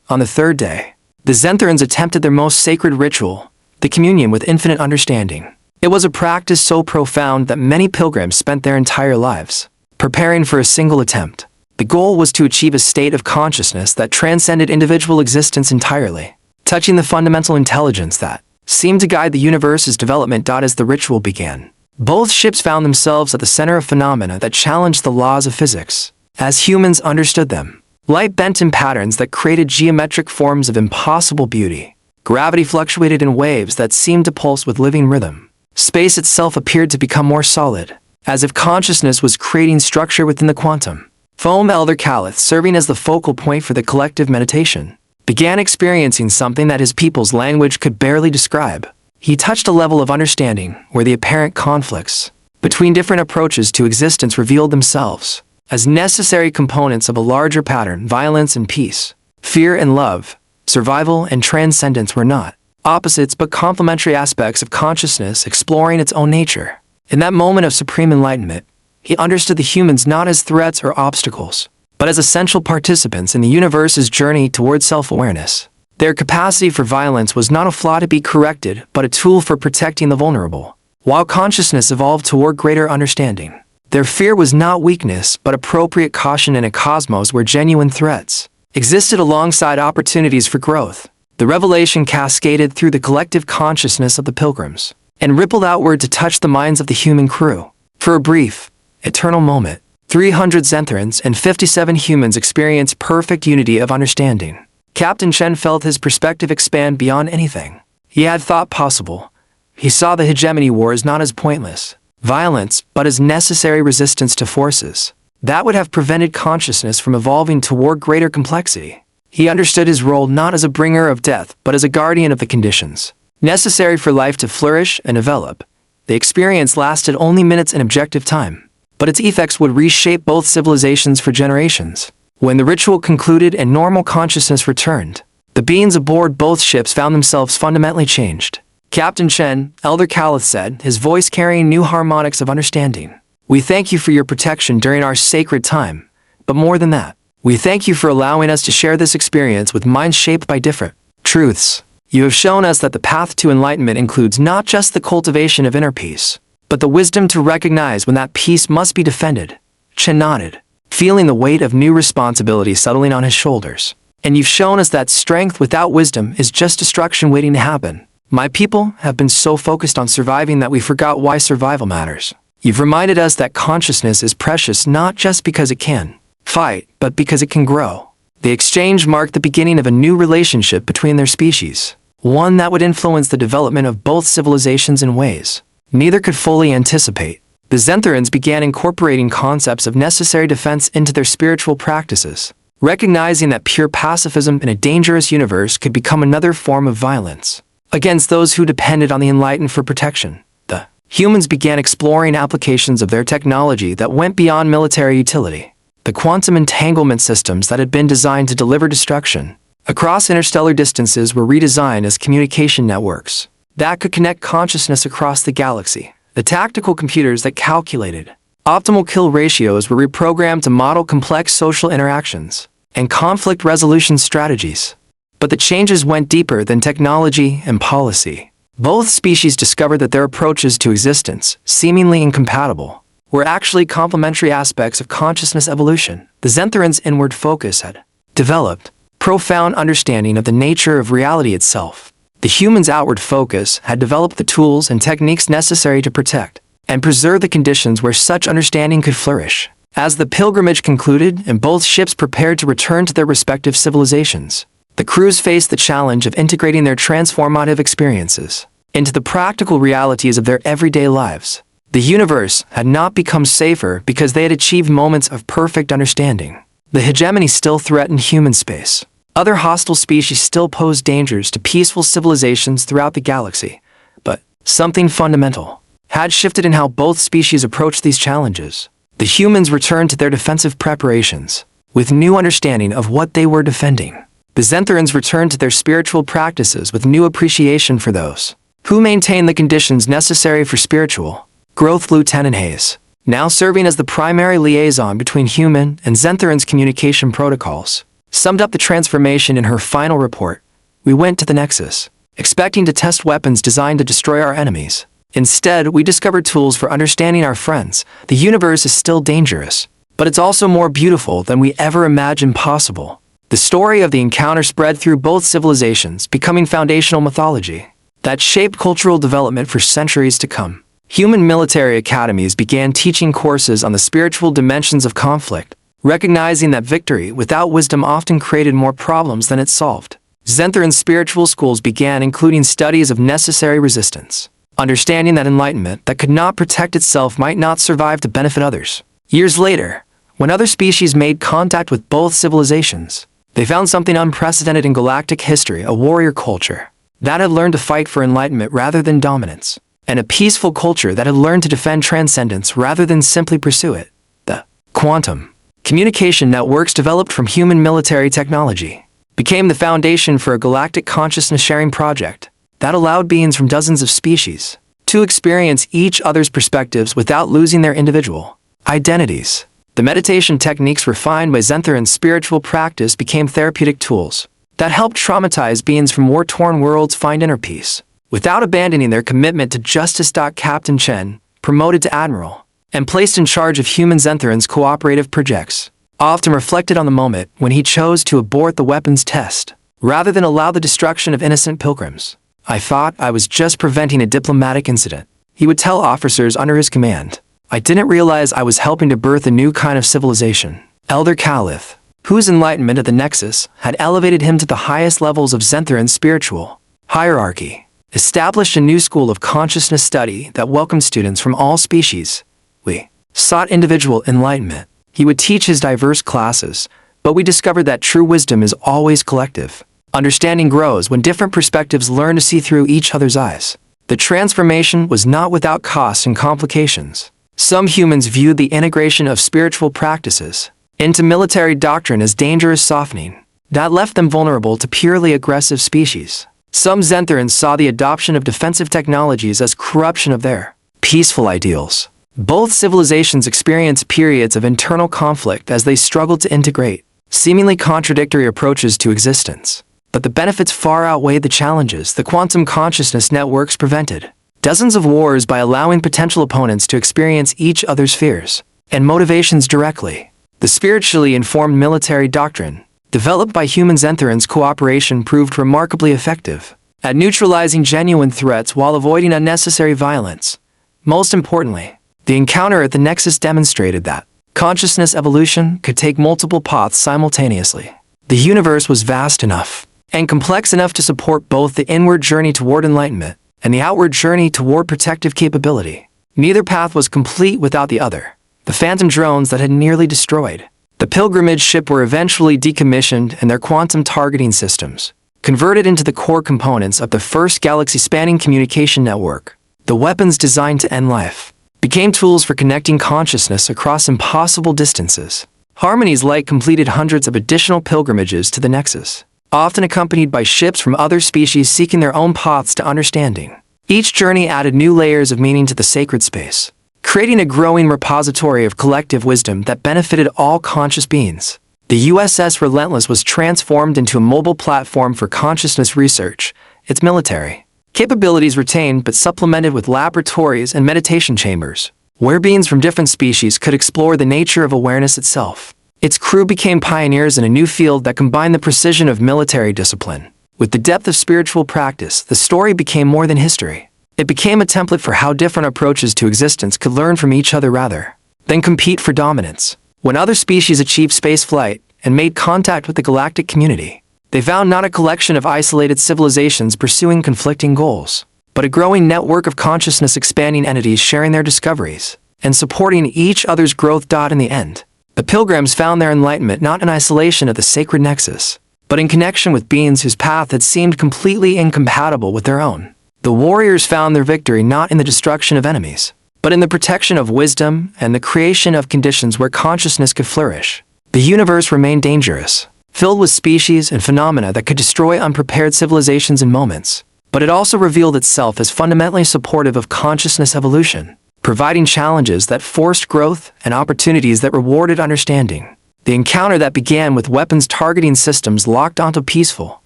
On the third day, the Xentherans attempted their most sacred ritual, the communion with infinite understanding. It was a practice so profound that many pilgrims spent their entire lives preparing for a single attempt. The goal was to achieve a state of consciousness that transcended individual existence entirely, touching the fundamental intelligence that seemed to guide the universe's development. As the ritual began, both ships found themselves at the center of phenomena that challenged the laws of physics as humans understood them. Light bent in patterns that created geometric forms of impossible beauty. Gravity fluctuated in waves that seemed to pulse with living rhythm. Space itself appeared to become more solid, as if consciousness was creating structure within the quantum foam. Elder Calith, serving as the focal point for the collective meditation, began experiencing something that his people's language could barely describe. He touched a level of understanding where the apparent conflicts between different approaches to existence revealed themselves as necessary components of a larger pattern. Violence and peace, fear and love, survival and transcendence were not opposites but complementary aspects of consciousness exploring its own nature. In that moment of supreme enlightenment, he understood the humans not as threats or obstacles, but as essential participants in the universe's journey toward self-awareness. Their capacity for violence was not a flaw to be corrected, but a tool for protecting the vulnerable. While consciousness evolved toward greater understanding, their fear was not weakness, but appropriate caution in a cosmos where genuine threats existed alongside opportunities for growth. The revelation cascaded through the collective consciousness of the pilgrims and rippled outward to touch the minds of the human crew. For a brief, eternal moment, 300 Xentherans and 57 humans experienced perfect unity of understanding. Captain Chen felt his perspective expand beyond anything he had thought possible. He saw the hegemony wars not as pointless violence, but as necessary resistance to forces that would have prevented consciousness from evolving toward greater complexity. He understood his role not as a bringer of death, but as a guardian of the conditions necessary for life to flourish and develop. The experience lasted only minutes in objective time, but its effects would reshape both civilizations for generations. When the ritual concluded and normal consciousness returned, the beings aboard both ships found themselves fundamentally changed. Captain Chen, Elder Calith said, his voice carrying new harmonics of understanding. "We thank you for your protection during our sacred time, but more than that, we thank you for allowing us to share this experience with minds shaped by different truths. You have shown us that the path to enlightenment includes not just the cultivation of inner peace, but the wisdom to recognize when that peace must be defended." Chen nodded, feeling the weight of new responsibility settling on his shoulders. "And you've shown us that strength without wisdom is just destruction waiting to happen. My people have been so focused on surviving that we forgot why survival matters. You've reminded us that consciousness is precious not just because it can fight, but because it can grow." The exchange marked the beginning of a new relationship between their species, one that would influence the development of both civilizations in ways neither could fully anticipate. The Xentherans began incorporating concepts of necessary defense into their spiritual practices, recognizing that pure pacifism in a dangerous universe could become another form of violence against those who depended on the enlightened for protection. The humans began exploring applications of their technology that went beyond military utility. The quantum entanglement systems that had been designed to deliver destruction across interstellar distances were redesigned as communication networks that could connect consciousness across the galaxy. The tactical computers that calculated optimal kill ratios were reprogrammed to model complex social interactions and conflict resolution strategies. But the changes went deeper than technology and policy. Both species discovered that their approaches to existence, seemingly incompatible, were actually complementary aspects of consciousness evolution. The Xentherans' inward focus had developed profound understanding of the nature of reality itself. The humans' outward focus had developed the tools and techniques necessary to protect and preserve the conditions where such understanding could flourish. As the pilgrimage concluded and both ships prepared to return to their respective civilizations, the crews faced the challenge of integrating their transformative experiences into the practical realities of their everyday lives. The universe had not become safer because they had achieved moments of perfect understanding. The hegemony still threatened human space. Other hostile species still posed dangers to peaceful civilizations throughout the galaxy, but something fundamental had shifted in how both species approached these challenges. The humans returned to their defensive preparations, with new understanding of what they were defending. The Xantharans returned to their spiritual practices with new appreciation for those who maintained the conditions necessary for spiritual growth. Lieutenant Hayes, now serving as the primary liaison between human and Xantharans communication protocols, summed up the transformation in her final report. We went to the Nexus, expecting to test weapons designed to destroy our enemies. Instead, we discovered tools for understanding our friends. The universe is still dangerous, but it's also more beautiful than we ever imagined possible. The story of the encounter spread through both civilizations, becoming foundational mythology that shaped cultural development for centuries to come. Human military academies began teaching courses on the spiritual dimensions of conflict, recognizing that victory without wisdom often created more problems than it solved. Xantharan spiritual schools began including studies of necessary resistance, understanding that enlightenment that could not protect itself might not survive to benefit others. Years later, when other species made contact with both civilizations, they found something unprecedented in galactic history: a warrior culture that had learned to fight for enlightenment rather than dominance, and a peaceful culture that had learned to defend transcendence rather than simply pursue it. The quantum communication networks developed from human military technology became the foundation for a galactic consciousness-sharing project that allowed beings from dozens of species to experience each other's perspectives without losing their individual identities. The meditation techniques refined by Xantharan's spiritual practice became therapeutic tools that helped traumatized beings from war-torn worlds find inner peace, without abandoning their commitment to justice. Captain Chen, promoted to Admiral, and placed in charge of human Xantharan's cooperative projects, often reflected on the moment when he chose to abort the weapons test, rather than allow the destruction of innocent pilgrims. I thought I was just preventing a diplomatic incident, he would tell officers under his command. I didn't realize I was helping to birth a new kind of civilization. Elder Caliph, whose enlightenment at the Nexus had elevated him to the highest levels of Xantharan's spiritual hierarchy, established a new school of consciousness study that welcomed students from all species. We sought individual enlightenment. He would teach his diverse classes, but we discovered that true wisdom is always collective. Understanding grows when different perspectives learn to see through each other's eyes. The transformation was not without costs and complications. Some humans viewed the integration of spiritual practices into military doctrine as dangerous softening that left them vulnerable to purely aggressive species. Some Xantharans saw the adoption of defensive technologies as corruption of their peaceful ideals. Both civilizations experienced periods of internal conflict as they struggled to integrate seemingly contradictory approaches to existence. But the benefits far outweighed the challenges the quantum consciousness networks prevented. Dozens of wars by allowing potential opponents to experience each other's fears and motivations directly. The spiritually informed military doctrine, developed by human Xantharan's cooperation, proved remarkably effective at neutralizing genuine threats while avoiding unnecessary violence. Most importantly, the encounter at the Nexus demonstrated that consciousness evolution could take multiple paths simultaneously. The universe was vast enough and complex enough to support both the inward journey toward enlightenment and the outward journey toward protective capability. Neither path was complete without the other. The phantom drones that had nearly destroyed the pilgrimage ship were eventually decommissioned and their quantum targeting systems converted into the core components of the first galaxy-spanning communication network. The weapons designed to end life became tools for connecting consciousness across impossible distances. Harmonie's light completed hundreds of additional pilgrimages to the Nexus, often accompanied by ships from other species seeking their own paths to understanding. Each journey added new layers of meaning to the sacred space, creating a growing repository of collective wisdom that benefited all conscious beings. The USS Relentless was transformed into a mobile platform for consciousness research, its military capabilities retained but supplemented with laboratories and meditation chambers, where beings from different species could explore the nature of awareness itself. Its crew became pioneers in a new field that combined the precision of military discipline with the depth of spiritual practice. The story became more than history. It became a template for how different approaches to existence could learn from each other rather than compete for dominance. When other species achieved space flight and made contact with the galactic community, they found not a collection of isolated civilizations pursuing conflicting goals, but a growing network of consciousness expanding entities sharing their discoveries and supporting each other's growth. In the end, the pilgrims found their enlightenment not in isolation at the sacred nexus, but in connection with beings whose path had seemed completely incompatible with their own. The warriors found their victory not in the destruction of enemies, but in the protection of wisdom and the creation of conditions where consciousness could flourish. The universe remained dangerous, filled with species and phenomena that could destroy unprepared civilizations in moments, but it also revealed itself as fundamentally supportive of consciousness evolution, providing challenges that forced growth and opportunities that rewarded understanding. The encounter that began with weapons targeting systems locked onto peaceful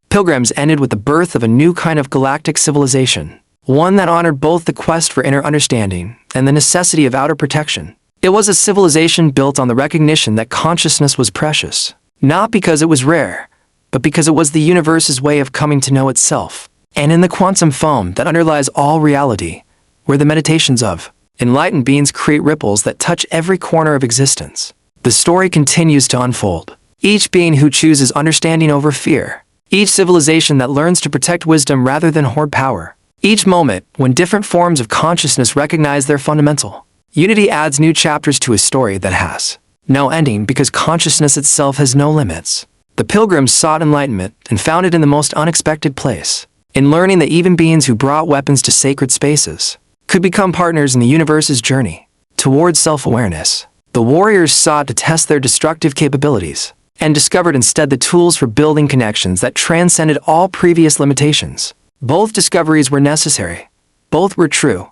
pilgrims ended with the birth of a new kind of galactic civilization, one that honored both the quest for inner understanding and the necessity of outer protection. It was a civilization built on the recognition that consciousness was precious, not because it was rare, but because it was the universe's way of coming to know itself. And in the quantum foam that underlies all reality, where the meditations of enlightened beings create ripples that touch every corner of existence, the story continues to unfold. Each being who chooses understanding over fear, each civilization that learns to protect wisdom rather than hoard power, each moment when different forms of consciousness recognize their fundamental unity adds new chapters to a story that has no ending because consciousness itself has no limits. The pilgrims sought enlightenment and found it in the most unexpected place, in learning that even beings who brought weapons to sacred spaces could become partners in the universe's journey towards self-awareness. The warriors sought to test their destructive capabilities and discovered instead the tools for building connections that transcended all previous limitations. Both discoveries were necessary, both were true,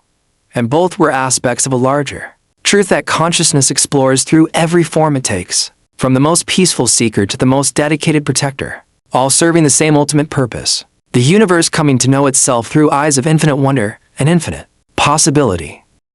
and both were aspects of a larger truth that consciousness explores through every form it takes, from the most peaceful seeker to the most dedicated protector, all serving the same ultimate purpose: the universe coming to know itself through eyes of infinite wonder and infinite possibility.